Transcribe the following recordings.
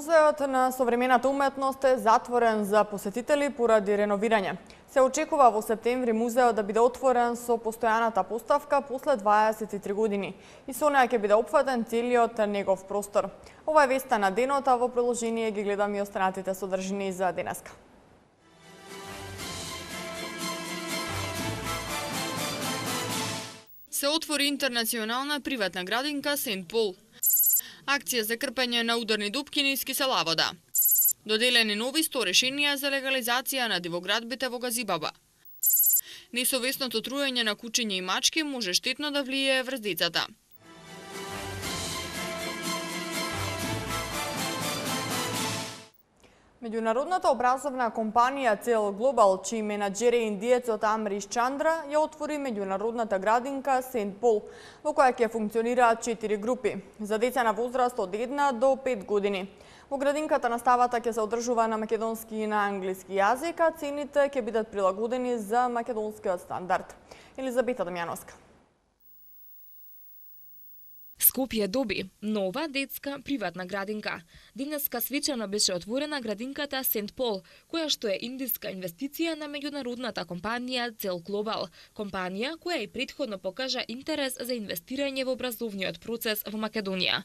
Музеот на современата уметност е затворен за посетители поради реновирање. Се очекува во септември музеот да биде отворен со постојаната поставка после 23 години и со неа ќе биде опфатен целиот негов простор. Ова е веста на денот, а во приложение ги гледам и останатите содржини за денеска. Се отвори интернационална приватна градинка Сент Пол. Акција за крпење на ударни дупки низ киселава. Доделени нови 100 решенија за легализација на дивоградбите во Газибаба. Несовесното труење на кучиња и мачки може штетно да влијае врз децата. Меѓународната образовна компанија Цел Глобал, чиј менаџер е индиецот Амриш Чандра, ја отвори меѓународната градинка Сент Пол, во која ќе функционираат 4 групи за деца на возраст од 1 до 5 години. Во градинката наставата ќе се одржува на македонски и на англиски јазик, а цените ќе бидат прилагодени за македонскиот стандард. Елизабета Дамјановска. Скопје доби нова детска приватна градинка. Денеска свечано беше отворена градинката Сент Пол, која што е индиска инвестиција на меѓународната компанија Цел Глобал, компанија која и претходно покажа интерес за инвестирање во образовниот процес во Македонија.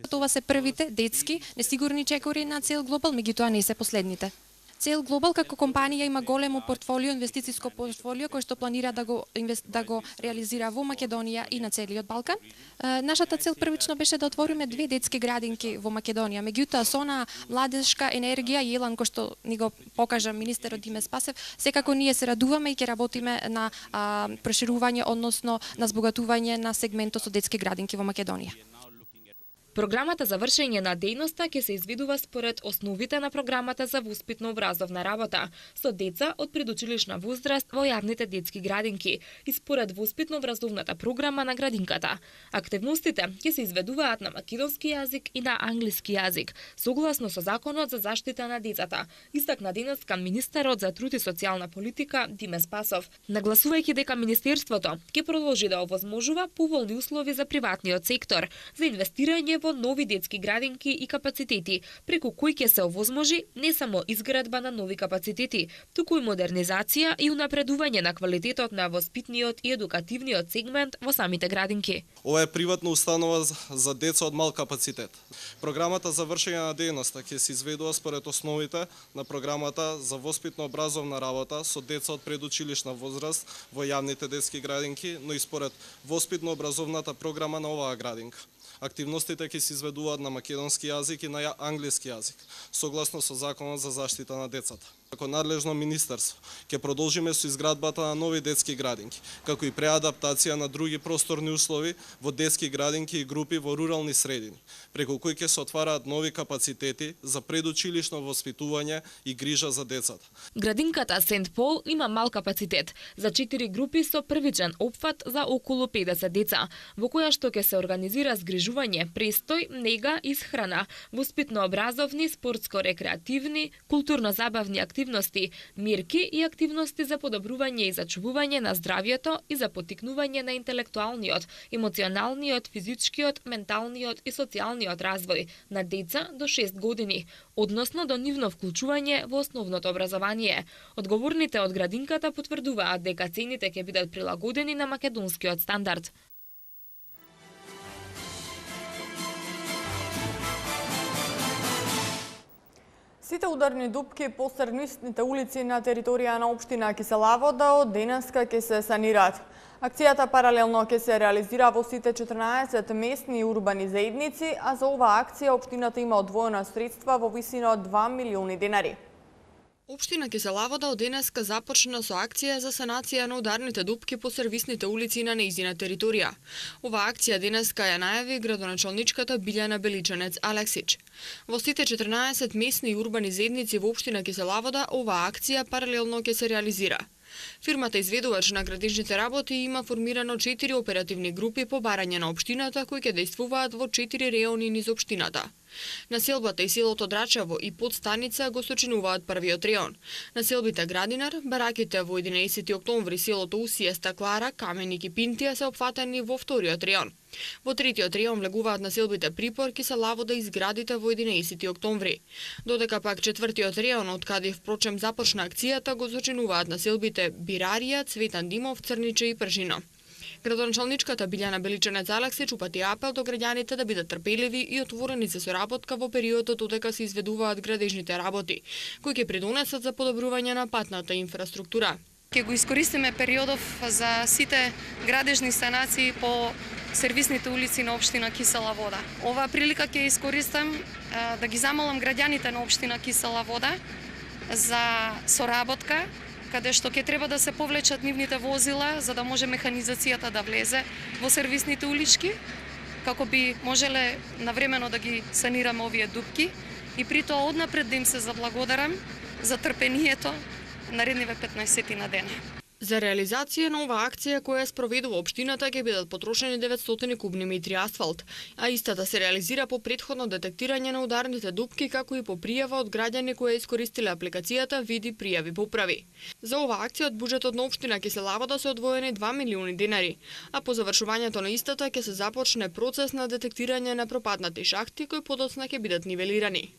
Тоа се првите детски несигурни чекори на Цел Глобал, меѓутоа не се последните. Цел Глобал како компанија има големо портфолио, инвестицијско портфолио кој што планира да го реализира во Македонија и на целиот Балкан. Нашата цел првично беше да отвориме 2 детски градинки во Македонија. Меѓутоа со она младежка енергија и елан кој што ни го покажа министерот Диме Спасев, секако ние се радуваме и ќе работиме на проширување, односно на збогатување на сегментот со детски градинки во Македонија. Програмата за вршење на дејноста ќе се изведува според основите на програмата за воспитно-образовна работа со деца од предучилишна возраст во јавните детски градинки и според воспитно-образовната програма на градинката. Активностите ќе се изведуваат на македонски јазик и на англиски јазик, согласно со Законот за заштита на децата, истакна денеска министерот за труд и социјална политика Диме Спасов, нагласувајќи дека министерството ќе продолжи да овозможува поволни услови за приватниот сектор за инвестирање во нови детски градинки и капацитети, преку кои ќе се овозможи не само изградба на нови капацитети, туку и модернизација и унапредување на квалитетот на воспитниот и едукативниот сегмент во самите градинки. Ова е приватна установа за деца од мал капацитет. Програмата за вршење на дејноста ќе се изведува според основите на програмата за воспитно-образовна работа со деца од предучилишна возраст во јавните детски градинки, но и според воспитно-образовната програма на оваа градинка. Активностите ќе се изведуваат на македонски јазик и на англиски јазик, согласно со Законот за заштита на децата. Како надлежно министерство ќе продолжиме со изградбата на нови детски градинки, како и преадаптација на други просторни услови во детски градинки и групи во рурални средини, преку кои ќе се отвараат нови капацитети за предучилишно воспитување и грижа за децата. Градинката Сент Пол има мал капацитет за 4 групи со првичен опфат за околу 50 деца, во која што ќе се организира згрижување, престој, нега, исхрана, воспитно-образовни, спортско-рекреативни, културно-забавни активности, мерки и активности за подобрување и зачувување на здравјето и за поттикнување на интелектуалниот, емоционалниот, физичкиот, менталниот и социјалниот развој на деца до 6 години, односно до нивно вклучување во основното образование. Одговорните од градинката потврдуваат дека цените ќе бидат прилагодени на македонскиот стандард. Сите ударни дупки по сервисните улици на територија на општина Киселавода од денеска ќе се санираат. Акцијата паралелно ќе се реализира во сите 14 местни и урбани заедници, а за оваа акција општината има одвоена средства во висина од 2 милиони денари. Општина Киселавода од денеска започна со акција за санација на ударните дупки по сервисните улици на нејзина територија. Оваа акција денеска ја најави градоначалничката Билјана Беличанец Алексич. Во сите 14 местни и урбани заедници во општина Киселавода оваа акција паралелно ќе се реализира. Фирмата изведувач на градежните работи има формирано 4 оперативни групи по барање на општината кои ќе действуваат во 4 реони низ општината. Населбата и селото Драчево и подстаница го сочинуваат првиот реон. Населбите Градинар, бараките во 11 октомври, селото Усија, Стаклара, Каменик и Пинтија се опфатени во вториот реон. Во третиот реон влегуваат населбите Припор, Киселавода и зградите во 11 октомври. Додека пак четвртиот реон, од каде впрочем започна акцијата, го зачинуваат населбите Бирарија, Цветан Димов, Црниче и Пржино. Градоначалничката Билјана Беличанец-Алексич упати апел до граѓаните да бидат трпеливи и отворени за соработка во периодот додека се изведуваат градежните работи, кои ќе придонесат за подобрување на патната инфраструктура. Ќе го искористиме периодов за сите градежни санации по сервисните улици на општина Кисела Вода. Оваа прилика ќе искористам да ги замолам граѓаните на општина Кисела Вода за соработка, каде што ќе треба да се повлечат нивните возила за да може механизацијата да влезе во сервисните улички, како би можеле навремено да ги санираме овие дупки и при тоа однапред да им се заблагодарам за трпението наредниве 15 на дена. За реализација на оваа акција која спроведува општината ќе бидат потрошени 900 кубни метри асфалт, а истата се реализира по претходно детектирање на ударните дупки како и по пријава од граѓани кои искористиле апликацијата Види пријави поправи. За оваа акција од буџетот на општина Киселавода се одвоени 2 милиони денари, а по завршувањето на истата ќе се започне процес на детектирање на пропаднати шахти кои подоцна ќе бидат нивелирани.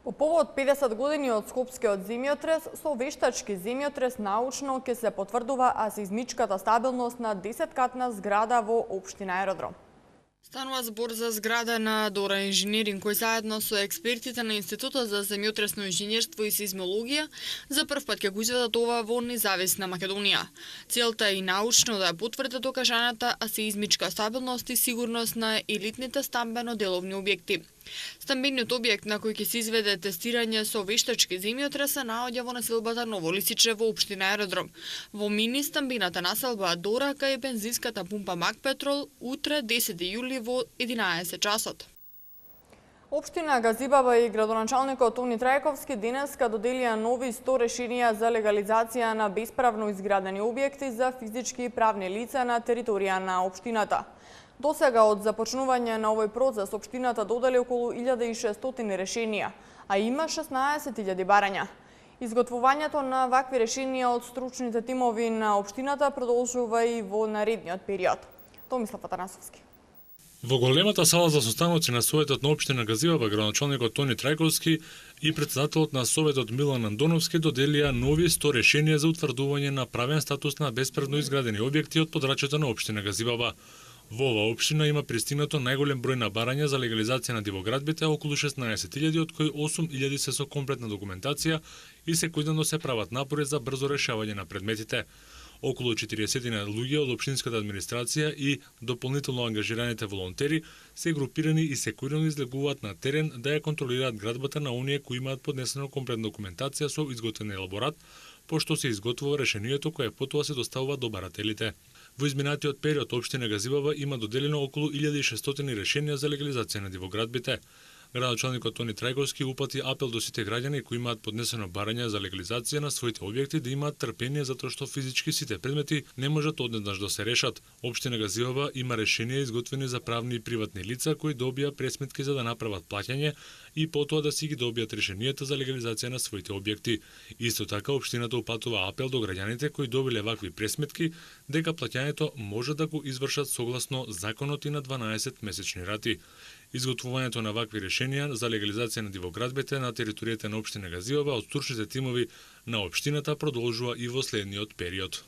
По повод 50 години од Скопскиот земјотрес, со вештачки земјотрес научно ќе се потврдува сеизмичката стабилност на 10-катна зграда во општина Аеродром. Станува збор за зграда на Дора инженеринг, кој заедно со експертите на Институтот за земјотресно инженерство и сеизмологија за прв пат ќе го изведат ова во независна Македонија. Целта е и научно да ја потврдат докажаната сеизмичка стабилност и сигурност на елитните стамбено-деловни објекти. Стамбениот објект на кој ќе се изведе тестирање со вештачки земјотрес се наоѓа во населбата Ново Лисиче во општина Аеродром. Во мини стамбената населба Дора кај бензинската пумпа Макпетрол утре 10 јули во 11 часот. Општина Газибаба и градоначалникот Тони Трајковски денеска доделија нови 100 решенија за легализација на бесправно изградени објекти за физички и правни лица на територија на општината. Досега од започнување на овој процес општината додели околу 1600 решенија, а има 16.000 барања. Изготвувањето на вакви решенија од стручните тимови на општината продолжува и во наредниот период. Томислав Атанасовски. Во големата сала за состаноци на Советот на општина Газибаба градоначалникот Тони Трајковски и председателот на Советот Милан Андоновски доделија нови 100 решенија за утврдување на правен статус на бесправно изградени објекти од подрачјето на општина Газибаба. Во оваа општина има пристигнато најголем број на барања за легализација на дивоградбите, околу 16.000, од кои 8.000 се со комплетна документација и секојдневно се прават напори за брзо решавање на предметите. Околу 40 луѓе од општинската администрација и дополнително ангажираните волонтери се групирани и секојдневно излегуваат на терен да ја контролираат градбата на оние кои имаат поднесено комплетна документација со изготвен елаборат, пошто се изготвува решението кое потоа се доставува до барателите. Во изминатиот период општина Газибаба има доделено околу 1600 решенија за легализација на дивоградбите. Градоначалникот Тони Трајковски упати апел до сите граѓани кои имаат поднесено барање за легализација на своите објекти да имаат трпение затоа што физички сите предмети не можат однеднаш да се решат. Општина Газибаба има решенија изготвени за правни и приватни лица кои добија пресметки за да направат плаќање и потоа да си ги добијат решенијата за легализација на своите објекти. Исто така општината упатува апел до граѓаните кои добиле вакви пресметки дека плаќањето може да го извршат согласно законот и на 12 месечни рати. Изготвувањето на вакви решенија за легализација на дивоградбите на територијата на општина Газибаба од стручните тимови на општината продолжува и во следниот период.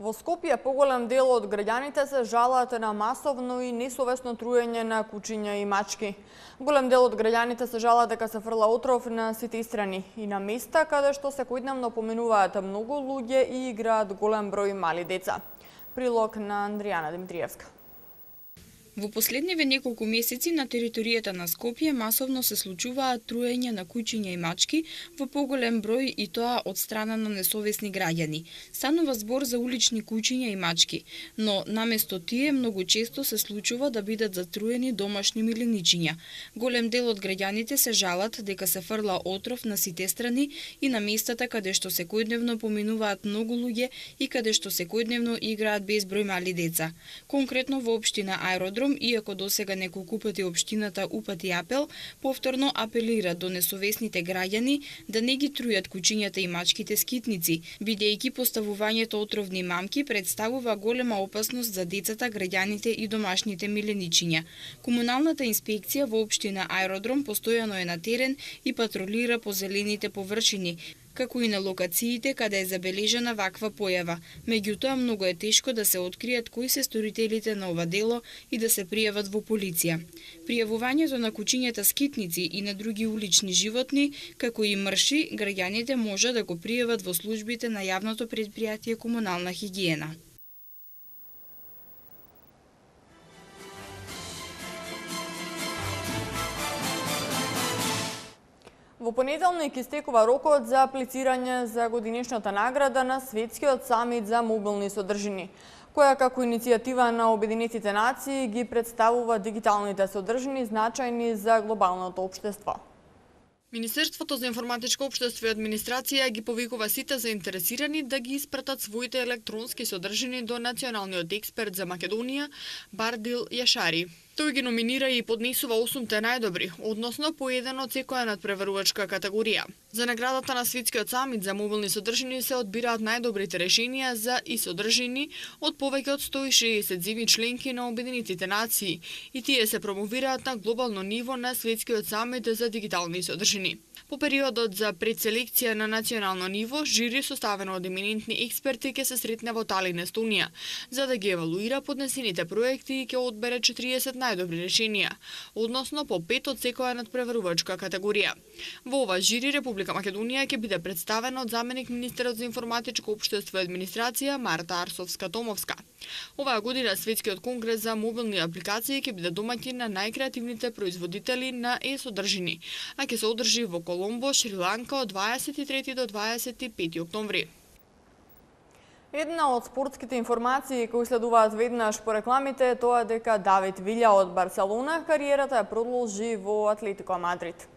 Во Скопје поголем дел од граѓаните се жалат на масовно и несовесно труење на кучиња и мачки. Голем дел од граѓаните се жалат дека се фрла отров на сите страни и на места каде што секојдневно поминуваат многу луѓе и играат голем број мали деца. Прилог на Андријана Димитриевска. Во последниве неколку месеци на територијата на Скопје масовно се случуваат труење на кучиња и мачки во поголем број и тоа од страна на несовесни граѓани. Станува збор за улични кучиња и мачки, но наместо тие многу често се случува да бидат затруени домашни милиничиња. Голем дел од граѓаните се жалат дека се фрла отров на сите страни и на местата каде што секојдневно поминуваат многу луѓе и каде што секојдневно играат безброј мали деца. Конкретно во општина Аеродром аеродром, иако досега неколку пати општината упати апел, повторно апелира до несовесните граѓани да не ги трујат кучињата и мачките скитници, бидејќи поставувањето отровни мамки представува голема опасност за децата, граѓаните и домашните миленичиња. Комуналната инспекција во општина Аеродром постојано е на терен и патролира по зелените површини, како и на локациите каде е забележана ваква појава. Меѓутоа, многу е тешко да се откријат кои се сторителите на ова дело и да се пријават во полиција. Пријавувањето на кучињата скитници и на други улични животни, како и мрши, граѓаните може да го пријават во службите на јавното претпријатие Комунална хигиена. Во понеделник истекува рокот за аплицирање за годинишната награда на Светскиот самит за мобилни содржини, која како иницијатива на Обединетите нации ги представува дигиталните содржини значајни за глобалното општество. Министерството за информатичко општество и администрација ги повикува сите заинтересирани да ги испратат своите електронски содржини до националниот експерт за Македонија Бардил Јашари. Тој ги номинира и поднесува 8-те најдобри, односно по еден од секоја надпреварувачка категорија. За наградата на Светскиот самит за мобилни содржини се одбираат најдобрите решенија за и содржини од повеќе од 160 земји членки на Обединетите нации и тие се промовираат на глобално ниво на Светскиот самит за дигитални содржини. По периодот за предселекција на национално ниво, жири составено од еминентни експерти ќе се сретне во Талин, Естонија, за да ги евалуира поднесените проекти и ќе одбере 40 најдобри решенија, односно по 5 од секоја надпреварувачка категорија. Во ова жири Република Македонија ќе биде представена од заменик министерот за информатичко општество и администрација Марта Арсовска-Томовска. Оваа година Светскиот конгрес за мобилни апликации ќе биде домаќин на најкреативните производители на е-содржини, а ќе се одржи во Коломбо, Шри-Ланка од 23 до 25 октомври. Една од спортските информации кои следуваат веднаш по рекламите е тоа дека Давид Вилја од Барселона кариерата ја продолжи во Атлетико Мадрид.